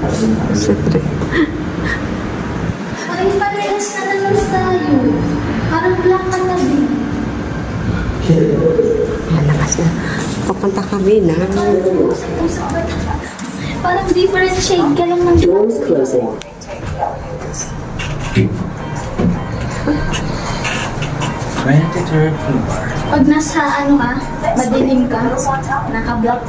Sa 3. Ay, parehas na naman tayo. Parang black ka na din. Malakas na. Papunta kami na. Parang different shade ka lang ng Doors closing. 23rd floor. Pag nasa ano ka, madilim ka, naka-black.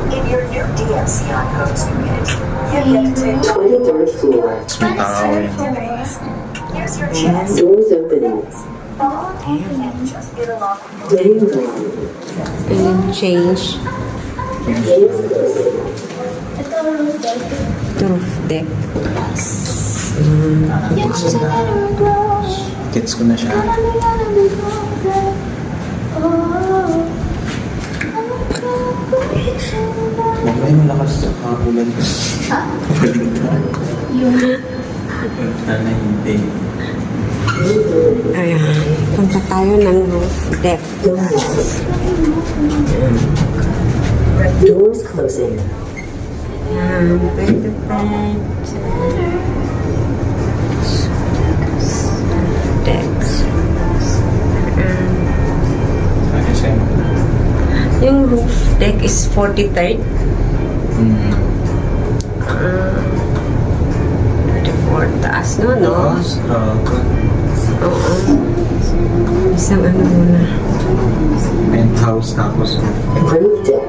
In your new DMCI homes community, you get to 23rd floor. Tao eh. use your chance Doors opening. and just get along with Living room. And then change Doors closing. Ito, roof deck. to roof deck. Yan siya sa letter glow. Gets ko na siya. Huwag na yung malakas sa kakulan. Ha? Baligtad. Yung Sana hindi. Ayan. Punta tayo ng roof deck. Doors closing. Ayan. Pwede pa. Decks. Ayan. Ano siya? Yung roof deck is 43rd. Hmm. 34 taas no, no? Grabe. Oo. Isang ano muna. Penthouse tapos Roof deck.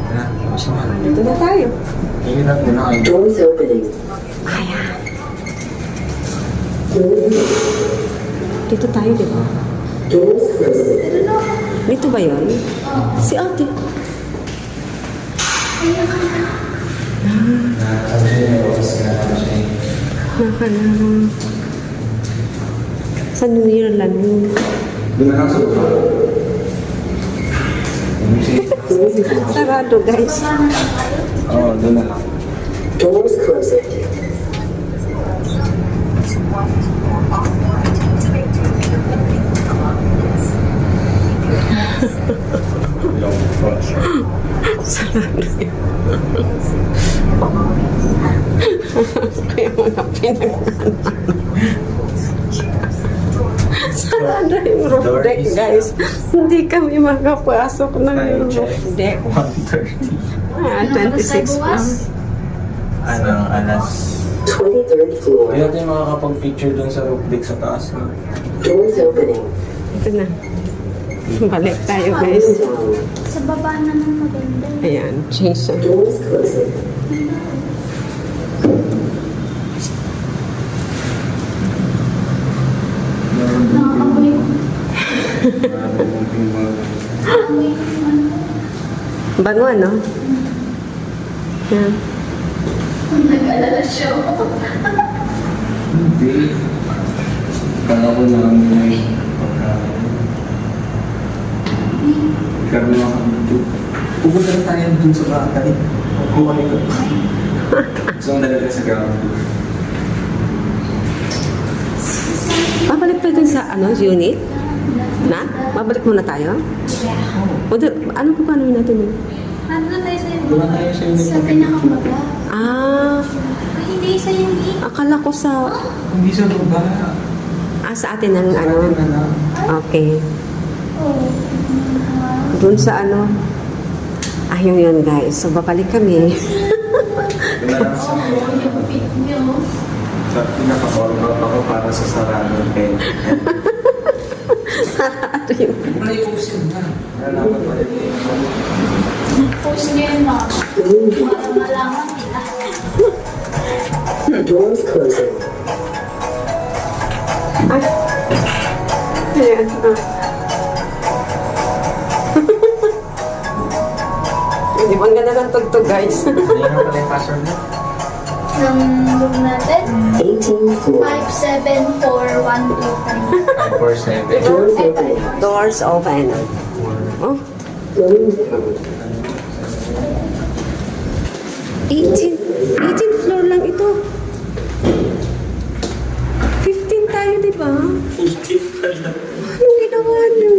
na. Masama na Dito na tayo. Hirap mo na kayo. Doors opening. Ayan. Dito tayo, di ba? Doors closing. Dito ba yun? Si ate. Naka na. Sa New Year lang yun. Doon na lang sa lupa. Sarado, guys. Oo, doon na lang. Doors closing. Long push. Sarado yun. Kaya mga Sarado yung roof deck, guys. Hindi kami makapasok ng roof deck. 1:30. Ah, 26 lang. Ano, alas. 23rd floor. Hindi natin makakapag-picture dun sa roof deck sa taas. No? Doors opening. Ito na. Balik tayo, guys. Down. sa baba naman maganda. Ayan, change na. Doors closing. Nakakaboy. Amoy yung ano. Bango, ano? Ayan. Nag-alala siya. Hindi. Kala ko lang may pagkain. Kami mga kapito. Pupunta na tayo dun sa bakay. Kung ano ito. Gusto mong dalaga sa ground floor. Babalik tayo dun sa, ano, unit? Na? Babalik muna tayo? Yeah. O, ano pa paano natin yun? Nandun tayo sa Doon na tayo sa unit. sa pinakababa. Ah, Ay, hindi sa yung akala ko sa, Hindi sa baba. sa atin ng, Sa ano, atin na lang. okay. Oh. Dun sa, ano, ayun yun, guys. So, babalik kami. Doon na lang sa Yung fit nyo. sa pinaka-all-out ako para sa sarado kay. Sarado yun. Wala yung usin na. Wala naman pa rin. Post nyo yun, ma'am. Para malaman nila. Doors closing. Ay. Ayan. Hindi ba ang ganda ng tugtog, guys? Hindi na pala yung password na. Ng room natin. 18th floor. 574123. 547. Doors opening. Doors open. Oh, Living room. 18 floor lang ito. 15 tayo, di ba? 15 pala. Anong ginawa niyo?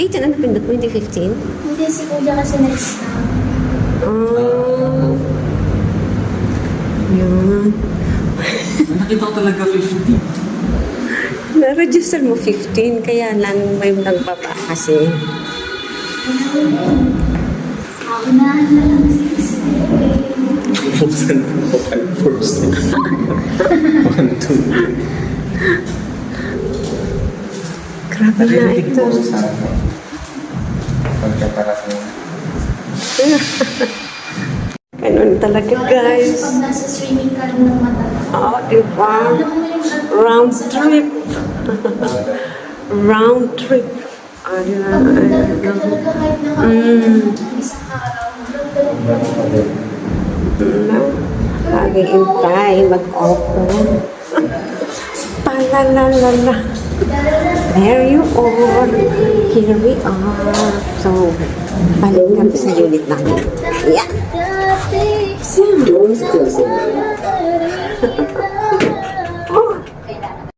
18 ano pindot mo? Hindi 15? Hindi, si kuya kasi next na. Oh. Yun. Nakita ko talaga 50. Na-register mo 15, kaya lang may nagbaba kasi. Ako na lang 6. Buksan ko pa first. 1, 2. Grabe na Narinig ito. mo sa ano. Pagkapara ko. Ganun talaga, guys. Pag nasa swimming ka lang ng mata. Oh, diba? Alam mo yung Round trip. Round trip. Ano na, pagdating ka talaga kahit nakakita ng isang araw. no? Mag-iintay, mag-open. Palalalala. There you are. Here we are. So, balik kami sa unit namin. Yeah. Dati, Doors closing.